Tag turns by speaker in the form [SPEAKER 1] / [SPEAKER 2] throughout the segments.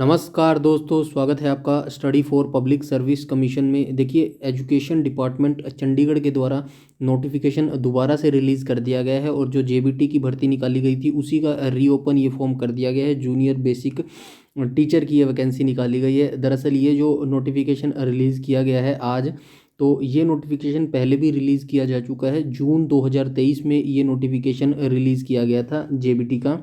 [SPEAKER 1] नमस्कार दोस्तों, स्वागत है आपका study for public service commission में। देखिए, एजुकेशन डिपार्टमेंट चंडीगढ़ के द्वारा नोटिफिकेशन दोबारा से रिलीज़ कर दिया गया है और जो जेबीटी की भर्ती निकाली गई थी उसी का रीओपन ये फॉर्म कर दिया गया है। जूनियर बेसिक टीचर की ये वैकेंसी निकाली गई है। दरअसल ये जो नोटिफिकेशन रिलीज़ किया गया है आज, तो ये नोटिफिकेशन पहले भी रिलीज़ किया जा चुका है। जून 2023 में ये नोटिफिकेशन रिलीज़ किया गया था जेबीटी का।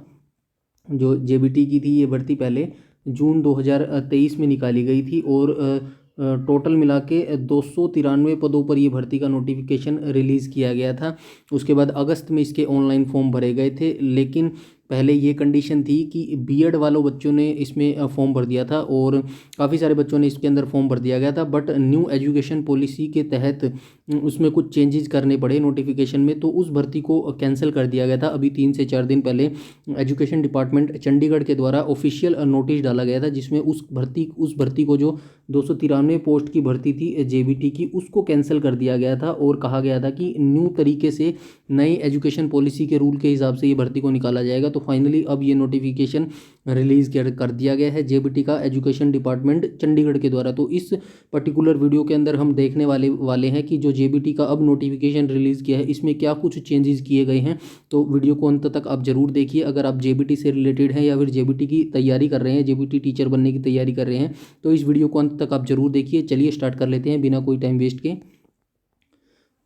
[SPEAKER 1] जो जेबीटी की थी ये भर्ती पहले जून 2023 में निकाली गई थी और टोटल मिला के 293 पदों पर ये भर्ती का नोटिफिकेशन रिलीज़ किया गया था। उसके बाद अगस्त में इसके ऑनलाइन फॉर्म भरे गए थे, लेकिन पहले ये कंडीशन थी कि बीएड वालों बच्चों ने इसमें फॉर्म भर दिया था और काफ़ी सारे बच्चों ने इसके अंदर फॉर्म भर दिया गया था। बट न्यू एजुकेशन पॉलिसी के तहत उसमें कुछ चेंजेस करने पड़े नोटिफिकेशन में, तो उस भर्ती को कैंसिल कर दिया गया था। अभी 3 से 4 दिन पहले एजुकेशन डिपार्टमेंट चंडीगढ़ के द्वारा ऑफिशियल नोटिस डाला गया था, जिसमें उस भर्ती को जो 293 पोस्ट की भर्ती थी जेबीटी की, उसको कैंसिल कर दिया गया था और कहा गया था कि न्यू तरीके से नई एजुकेशन पॉलिसी के रूल के हिसाब से ये भर्ती को निकाला जाएगा। तो फाइनली अब ये नोटिफिकेशन रिलीज़ कर दिया गया है जेबीटी का एजुकेशन डिपार्टमेंट चंडीगढ़ के द्वारा। तो इस पर्टिकुलर वीडियो के अंदर हम देखने वाले हैं कि जो जेबीटी का अब नोटिफिकेशन रिलीज़ किया है इसमें क्या कुछ चेंजेस किए गए हैं। तो वीडियो को अंत तक आप जरूर देखिए। अगर आप जेबीटी से रिलेटेड हैं या फिर जेबीटी की तैयारी कर रहे हैं, जेबीटी टीचर बनने की तैयारी कर रहे हैं, तो इस वीडियो को अंत तक आप जरूर देखिए। चलिए स्टार्ट कर लेते हैं बिना कोई टाइम वेस्ट के।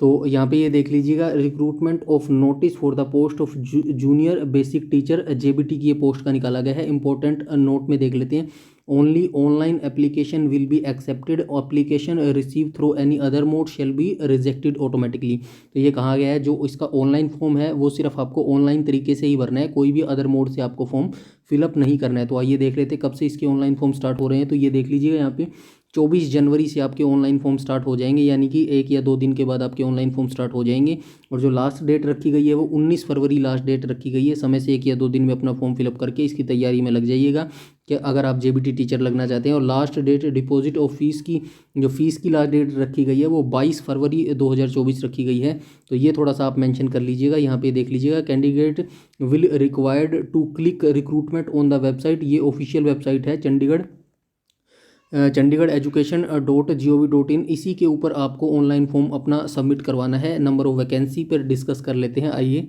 [SPEAKER 1] तो यहाँ पे ये देख लीजिएगा, recruitment of notice for the post of junior basic teacher JBT की ये पोस्ट का निकाला गया है। इंपॉर्टेंट नोट में देख लेते हैं। Only online application will be accepted, application receive through any other mode shall be rejected automatically. तो ये कहा गया है जो इसका ऑनलाइन फॉर्म है वो सिर्फ आपको ऑनलाइन तरीके से ही भरना है, कोई भी अदर मोड से आपको फॉर्म फिलअप नहीं करना है। तो आइए देख लेते हैं कब से इसके ऑनलाइन फॉर्म स्टार्ट हो रहे हैं। तो ये देख लीजिएगा यहाँ पे 24 जनवरी से आपके ऑनलाइन फॉर्म स्टार्ट हो जाएंगे, यानी कि 1 या 2 दिन के बाद आपके ऑनलाइन फॉर्म स्टार्ट हो जाएंगे। और जो लास्ट डेट रखी गई है वो 19 फरवरी लास्ट डेट रखी गई है। समय से 1 या 2 दिन में अपना फॉर्म फिलअप करके इसकी तैयारी में लग जाइएगा कि अगर आप जेबीटी टीचर लगना चाहते हैं। और last date deposit of fees की, जो फीस की लास्ट डेट रखी गई है वो 22 फरवरी 2024 रखी गई है। तो ये थोड़ा सा आप मेंशन कर लीजिएगा। यहाँ पे देख लीजिएगा, candidate will required to click recruitment on the website. ये ऑफिशियल वेबसाइट है चंडीगढ़ एजुकेशन .gov.in। इसी के ऊपर आपको ऑनलाइन फॉर्म अपना सबमिट करवाना है। नंबर ऑफ वैकेंसी पर डिस्कस कर लेते हैं। आइए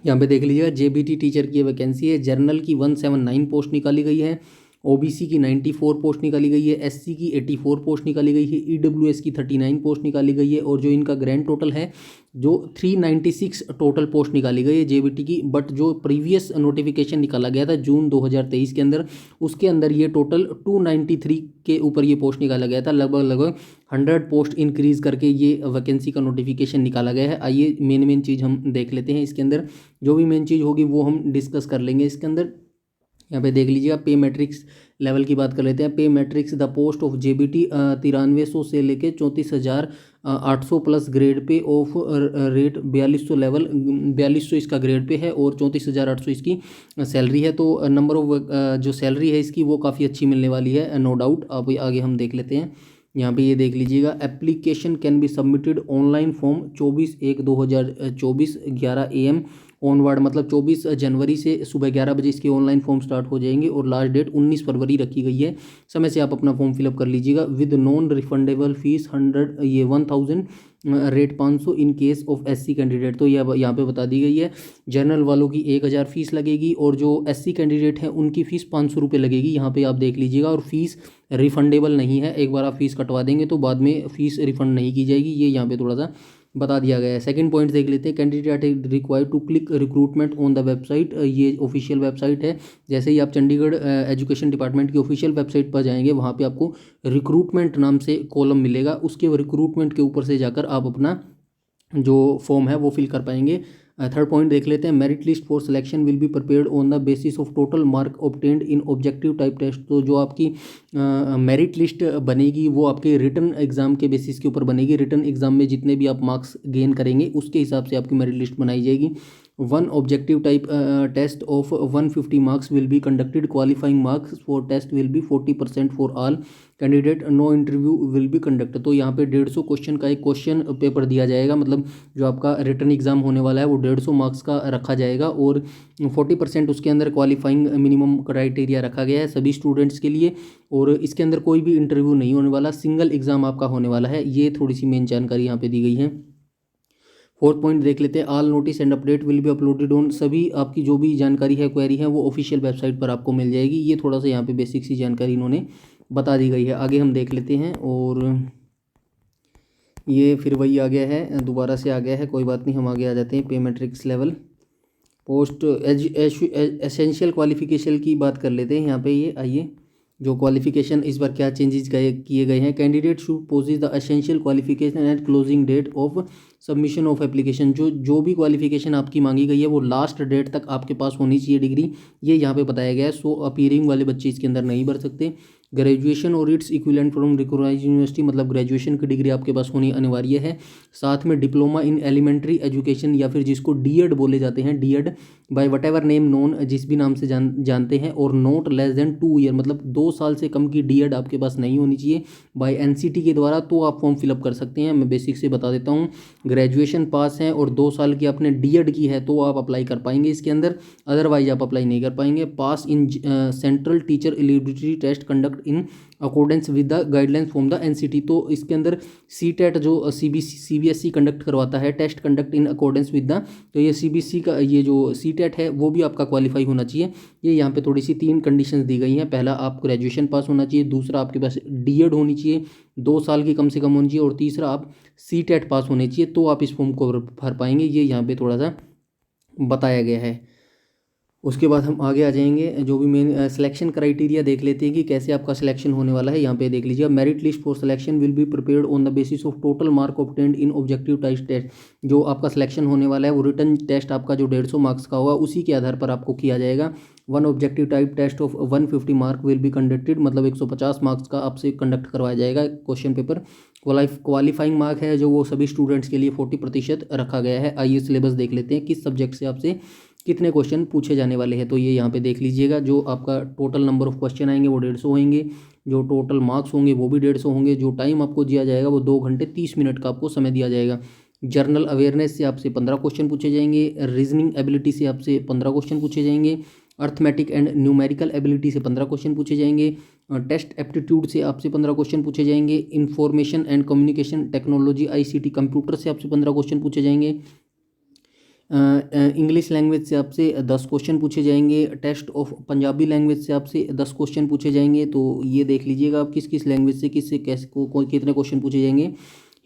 [SPEAKER 1] यहाँ पे देख लीजिएगा, जेबीटी टीचर की वैकेंसी है। जर्नल की 179 पोस्ट निकाली गई है, ओबीसी की 94 पोस्ट निकाली गई है, एससी की 84 पोस्ट निकाली गई है, ईडब्ल्यूएस की 39 पोस्ट निकाली गई है और जो इनका ग्रैंड टोटल है जो 396 टोटल पोस्ट निकाली गई है जेबीटी की। बट जो प्रीवियस नोटिफिकेशन निकाला गया था जून 2023 के अंदर, उसके अंदर ये टोटल 293 के ऊपर ये पोस्ट निकाला गया था। लगभग 100 पोस्ट इंक्रीज करके ये वैकेंसी का नोटिफिकेशन निकाला गया है। आइए मेन चीज़ हम देख लेते हैं। इसके अंदर जो भी मेन चीज़ होगी वो हम डिस्कस कर लेंगे। इसके अंदर यहाँ पे देख लीजिएगा, पे मैट्रिक्स लेवल की बात कर लेते हैं। पे matrix the post of JBT 9300 से लेके 34,800 plus grade pay of rate 4200 level, 4200 इसका ग्रेड पे है और 34,800 इसकी सैलरी है। तो नंबर ऑफ जो सैलरी है इसकी वो काफ़ी अच्छी मिलने वाली है, नो डाउट। अब आगे हम देख लेते हैं। यहाँ पे ये देख लीजिएगा, application can be submitted online form 24/1/2024 11 AM onward, मतलब 24 जनवरी से सुबह 11 बजे इसके ऑनलाइन फॉर्म स्टार्ट हो जाएंगे और लास्ट डेट 19 फरवरी रखी गई है। समय से आप अपना फॉर्म फिलअप कर लीजिएगा with non refundable fees 1000 rate 500 in case of SC candidate. तो यह यहाँ पे बता दी गई है। जनरल वालों की 1000 फीस लगेगी और जो एससी कैंडिडेट हैं उनकी फ़ीस 500 रुपये लगेगी। यहाँ पे आप देख लीजिएगा, और फीस रिफंडेबल नहीं है। एक बार आप फीस कटवा देंगे तो बाद में फ़ीस रिफंड नहीं की जाएगी, ये यहाँ पे थोड़ा सा बता दिया गया है। सेकंड पॉइंट देख लेते हैं, candidate required to click recruitment on the website. ये ऑफिशियल वेबसाइट है। जैसे ही आप चंडीगढ़ एजुकेशन डिपार्टमेंट की ऑफिशियल वेबसाइट पर जाएंगे, वहाँ पे आपको रिक्रूटमेंट नाम से कॉलम मिलेगा। उसके रिक्रूटमेंट के ऊपर से जाकर आप अपना जो फॉर्म है वो फिल कर पाएंगे। थर्ड पॉइंट देख लेते हैं, merit list for selection will be prepared on the basis of total mark obtained in objective type test. तो जो आपकी मेरिट लिस्ट बनेगी वो आपके रिटन एग्जाम के बेसिस के ऊपर बनेगी। रिटन एग्जाम में जितने भी आप मार्क्स गेन करेंगे उसके हिसाब से आपकी मेरिट लिस्ट बनाई जाएगी। One objective type test of 150 marks will be conducted, qualifying marks for test will be 40% for all candidate, no interview will be conduct. तो यहाँ पे 150 क्वेश्चन का एक क्वेश्चन पेपर दिया जाएगा, मतलब जो आपका रिटर्न एग्जाम होने वाला है वो 150 मार्क्स का रखा जाएगा और 40% उसके अंदर क्वालिफाइंग मिनिमम क्राइटेरिया रखा गया है सभी स्टूडेंट्स के लिए। और इसके अंदर कोई भी इंटरव्यू नहीं होने वाला, सिंगल एग्जाम आपका होने वाला है। ये थोड़ी सी मेन जानकारी यहाँ पे दी गई है। फोर्थ पॉइंट देख लेते हैं, all notice and update will be uploaded on, सभी आपकी जो भी जानकारी है, क्वेरी है, वो ऑफिशियल वेबसाइट पर आपको मिल जाएगी। ये थोड़ा सा यहाँ पे बेसिक सी जानकारी इन्होंने बता दी गई है। आगे हम देख लेते हैं, और ये फिर वही आ गया है, दोबारा से आ गया है, कोई बात नहीं, हम आगे आ जाते हैं। पे matrix level post essential qualification की बात कर लेते हैं यहाँ पे। ये आइए, जो क्वालिफिकेशन इस बार क्या चेंजेस किए गए हैं। Candidate should possess the essential qualification at closing date of submission of application, जो भी क्वालिफिकेशन आपकी मांगी गई है वो लास्ट डेट तक आपके पास होनी चाहिए डिग्री, ये यहाँ पे बताया गया है। सो अपीयरिंग वाले बच्चे इसके अंदर नहीं भर सकते। ग्रेजुएशन और it's equivalent from recognised university, मतलब ग्रेजुएशन की डिग्री आपके पास होनी अनिवार्य है। साथ में डिप्लोमा इन एलिमेंट्री एजुकेशन, या फिर जिसको डीएड बोले जाते हैं, D Ed by whatever name known, जिस भी नाम से जानते हैं, और नॉट लेस देन 2 ईयर, मतलब 2 साल से कम की डीएड आपके पास नहीं होनी चाहिए बाय एनसीटी के द्वारा, तो आप फॉर्म फिलअप कर सकते हैं। मैं बेसिक से बता देता हूँ, ग्रेजुएशन पास है और 2 साल की आपने डीएड की है तो आप अप्लाई कर पाएंगे इसके अंदर, अदरवाइज आप अप्लाई नहीं कर पाएंगे। Pass in central teacher eligibility test conduct in accordance with the guidelines from the NCT, तो इसके अंदर सीटेट जो सीबीएसई कंडक्ट करवाता है, test conduct in accordance with the, तो ये सीबीएसई का ये जो सीटेट है वो भी आपका क्वालिफाई होना चाहिए। ये यहाँ पे थोड़ी सी 3 कंडीशंस दी गई हैं। पहला, आप ग्रेजुएशन पास होना चाहिए, दूसरा आपके पास डीएड होनी चाहिए 2 साल की कम से कम होनी चाहिए, और तीसरा आप सीटेट पास होने चाहिए, तो आप इस फॉर्म को भर पाएंगे। ये यहाँ पे थोड़ा सा बताया गया है। उसके बाद हम आगे आ जाएंगे, जो भी मेन सिलेक्शन क्राइटेरिया देख लेते हैं कि कैसे आपका सिलेक्शन होने वाला है। यहाँ पे देख लीजिए, merit list for selection will be prepared on the basis of total mark obtained in objective type test, जो आपका सिलेक्शन होने वाला है वो रिटर्न टेस्ट आपका जो 150 मार्क्स का होगा उसी के आधार पर आपको किया जाएगा। One objective type test of 150 mark will be conducted, मतलब 150 मार्क्स का आपसे कंडक्ट करवाया जाएगा क्वेश्चन पेपर। क्वालिफाइंग मार्क है जो वो सभी स्टूडेंट्स के लिए 40% रखा गया है। आइए सिलेबस देख लेते हैं, किस सब्जेक्ट से आपसे कितने क्वेश्चन पूछे जाने वाले हैं। तो ये यहाँ पे देख लीजिएगा, जो आपका टोटल नंबर ऑफ क्वेश्चन आएंगे वो 150 होंगे, जो टोटल मार्क्स होंगे वो भी 150 होंगे, जो टाइम आपको दिया जाएगा वो 2 घंटे 30 मिनट का आपको समय दिया जाएगा। जनरल अवेयरनेस से आपसे 15 क्वेश्चन पूछे जाएंगे, रीजनिंग एबिलिटी से आपसे 15 क्वेश्चन पूछे जाएंगे, अर्थमेटिक एंड न्यूमेरिकल एबिलिटी से 15 क्वेश्चन पूछे जाएंगे, टेस्ट एप्टीट्यूड से आपसे 15 क्वेश्चन पूछे जाएंगे, information and communication technology ICT computer से आपसे 15 क्वेश्चन पूछे जाएंगे, इंग्लिश लैंग्वेज से आपसे 10 क्वेश्चन पूछे जाएंगे, टेस्ट ऑफ पंजाबी लैंग्वेज से आपसे 10 क्वेश्चन पूछे जाएंगे। तो ये देख लीजिएगा आप किस किस लैंग्वेज से किससे कैसे कितने क्वेश्चन पूछे जाएंगे।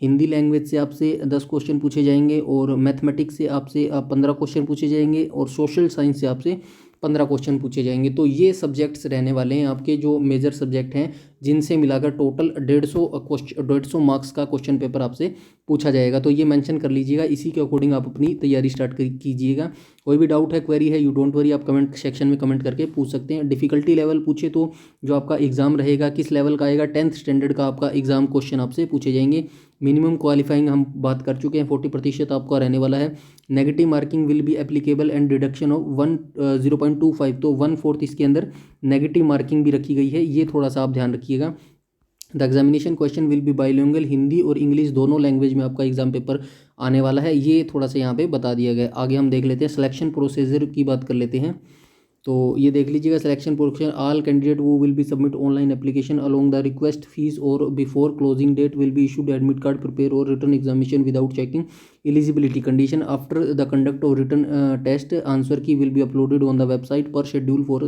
[SPEAKER 1] हिंदी लैंग्वेज से आपसे 10 क्वेश्चन पूछे जाएंगे, और मैथमेटिक्स से आपसे 15 क्वेश्चन पूछे जाएंगे, और सोशल साइंस से आपसे 15 क्वेश्चन पूछे जाएंगे। तो ये सब्जेक्ट्स रहने वाले हैं आपके जो मेजर सब्जेक्ट हैं, जिनसे मिलाकर टोटल 150 मार्क्स का क्वेश्चन पेपर आपसे पूछा जाएगा। तो ये मेंशन कर लीजिएगा, इसी के अकॉर्डिंग आप अपनी तैयारी स्टार्ट कीजिएगा। कोई भी डाउट है, क्वेरी है, यू डोंट वरी, आप कमेंट सेक्शन में कमेंट करके पूछ सकते हैं। डिफिकल्टी लेवल पूछे तो जो आपका एग्जाम रहेगा किस लेवल का आएगा, 10th स्टैंडर्ड का आपका एग्जाम क्वेश्चन आपसे पूछे जाएंगे। मिनिमम क्वालिफाइंग हम बात कर चुके हैं, 40% आपका रहने वाला है। Negative marking will be applicable and deduction of 0.25, तो 1/4 इसके अंदर नेगेटिव मार्किंग भी रखी गई है, ये थोड़ा सा आप ध्यान रखिएगा। The examination question will be bilingual, Hindi और इंग्लिश दोनों लैंग्वेज में आपका एग्जाम पेपर आने वाला है, ये थोड़ा सा यहाँ पे बता दिया गया है। आगे हम देख लेते हैं, सिलेक्शन प्रोसीजर की बात कर लेते हैं। तो ये देख लीजिएगा, सिलेक्शन प्रोसेस, ऑल कैंडिडेट वो will be submit online application along the request fee और before closing date will be issued admit card prepare और written examination without checking eligibility condition after the conduct of written test answer key will be uploaded on the website पर schedule for.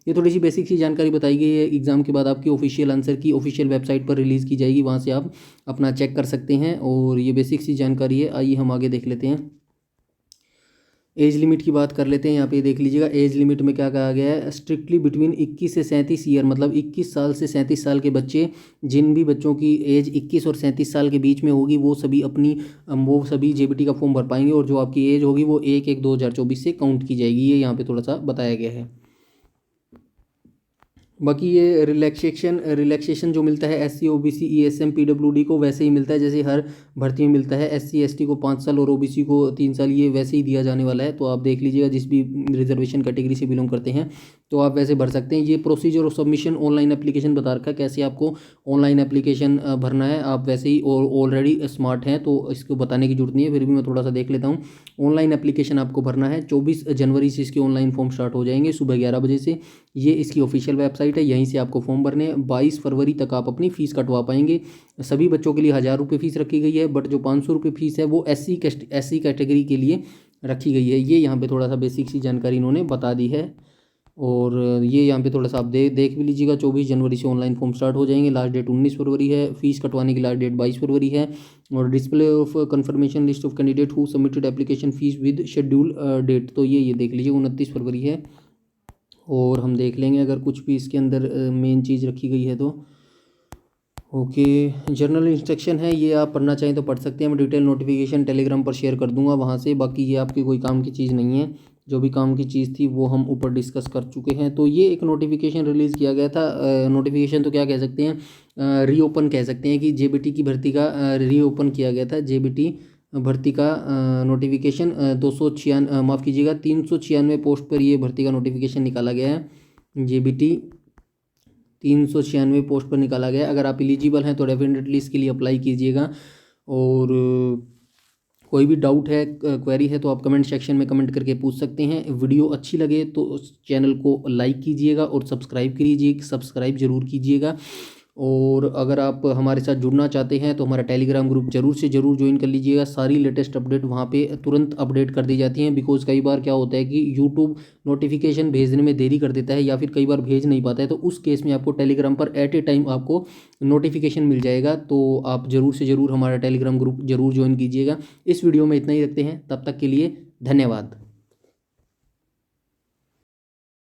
[SPEAKER 1] ये थोड़ी सी basic सी जानकारी बताई गई है। Exam के बाद आपकी ऑफिशियल आंसर की ऑफिशियल वेबसाइट पर रिलीज़ की जाएगी, वहाँ से आप अपना चेक कर सकते हैं, और ये बेसिक सी जानकारी है। आइए हम आगे देख लेते हैं, एज लिमिट की बात कर लेते हैं। यहाँ पे देख लीजिएगा, एज लिमिट में क्या कहा गया है, स्ट्रिक्टली बिटवीन 21 से 37 ईयर, मतलब 21 साल से 37 साल के बच्चे, जिन भी बच्चों की एज 21 और 37 साल के बीच में होगी वो सभी जेबीटी का फॉर्म भर पाएंगे, और जो आपकी एज होगी वो 1/1/2024 से काउंट की जाएगी, ये यहाँ पे थोड़ा सा बताया गया है। बाकी ये रिलैक्सेशन जो मिलता है SC OBC ESM PWD को वैसे ही मिलता है जैसे हर भर्ती में मिलता है। SC ST को 5 साल और OBC को 3 साल, ये वैसे ही दिया जाने वाला है। तो आप देख लीजिएगा, जिस भी रिजर्वेशन कैटेगरी से बिलोंग करते हैं तो आप वैसे भर सकते हैं। ये प्रोसीजर और सबमिशन ऑनलाइन एप्लीकेशन बता रखा है कैसे आपको ऑनलाइन एप्लीकेशन भरना है। आप वैसे ही ऑलरेडी स्मार्ट हैं तो इसको बताने की जरूरत नहीं है, फिर भी मैं थोड़ा सा देख लेता हूँ। ऑनलाइन एप्लीकेशन आपको भरना है। 24 जनवरी से इसके ऑनलाइन फॉर्म स्टार्ट हो जाएंगे सुबह 11 बजे से। ये इसकी ऑफिशियल वेबसाइट है, यहीं से आपको फॉर्म भरने हैं। 22 फरवरी तक आप अपनी फ़ीस कटवा पाएंगे। सभी बच्चों के लिए 1000 रुपये फ़ीस रखी गई है, बट जो 500 रुपये फ़ीस है वो SC कैटेगरी के लिए रखी गई है। ये यहाँ पे थोड़ा सा बेसिक सी जानकारी इन्होंने बता दी है। और ये यहाँ पे थोड़ा सा आप देख भी लीजिएगा। 24 जनवरी से ऑनलाइन फॉर्म स्टार्ट हो जाएंगे। लास्ट डेट 19 फरवरी है। फीस कटवाने की लास्ट डेट 22 फरवरी है। और display of confirmation list of candidate who submitted application fees with schedule date, तो ये देख लीजिए 29 फरवरी है। और हम देख लेंगे अगर कुछ भी इसके अंदर मेन चीज़ रखी गई है तो। ओके, जर्नल इंस्ट्रक्शन है, ये आप पढ़ना चाहें तो पढ़ सकते हैं। मैं डिटेल नोटिफिकेशन टेलीग्राम पर शेयर कर दूंगा वहाँ से। बाकी ये आपकी कोई काम की चीज़ नहीं है, जो भी काम की चीज़ थी वो हम ऊपर डिस्कस कर चुके हैं। तो ये एक नोटिफिकेशन रिलीज़ किया गया था। नोटिफिकेशन तो क्या कह सकते हैं, रीओपन कह सकते हैं कि JBT की भर्ती का रीओपन किया गया था। JBT भर्ती का नोटिफिकेशन 296 माफ़ कीजिएगा 396 पोस्ट पर ये भर्ती का नोटिफिकेशन निकाला गया है। JBT 396 पोस्ट पर निकाला गया है। अगर आप एलिजिबल हैं तो डेफिनेटली इसके लिए अप्लाई कीजिएगा। और कोई भी डाउट है, क्वेरी है, तो आप कमेंट सेक्शन में कमेंट करके पूछ सकते हैं। वीडियो अच्छी लगे तो उस चैनल को लाइक कीजिएगा और सब्सक्राइब जरूर कीजिएगा। और अगर आप हमारे साथ जुड़ना चाहते हैं तो हमारा टेलीग्राम ग्रुप जरूर से ज़रूर ज्वाइन कर लीजिएगा। सारी लेटेस्ट अपडेट वहाँ पे तुरंत अपडेट कर दी जाती हैं। बिकॉज कई बार क्या होता है कि यूट्यूब नोटिफिकेशन भेजने में देरी कर देता है या फिर कई बार भेज नहीं पाता है, तो उस केस में आपको टेलीग्राम पर एट ए टाइम आपको नोटिफिकेशन मिल जाएगा। तो आप ज़रूर से ज़रूर हमारा टेलीग्राम ग्रुप जरूर ज्वाइन कीजिएगा। इस वीडियो में इतना ही रखते हैं, तब तक के लिए धन्यवाद।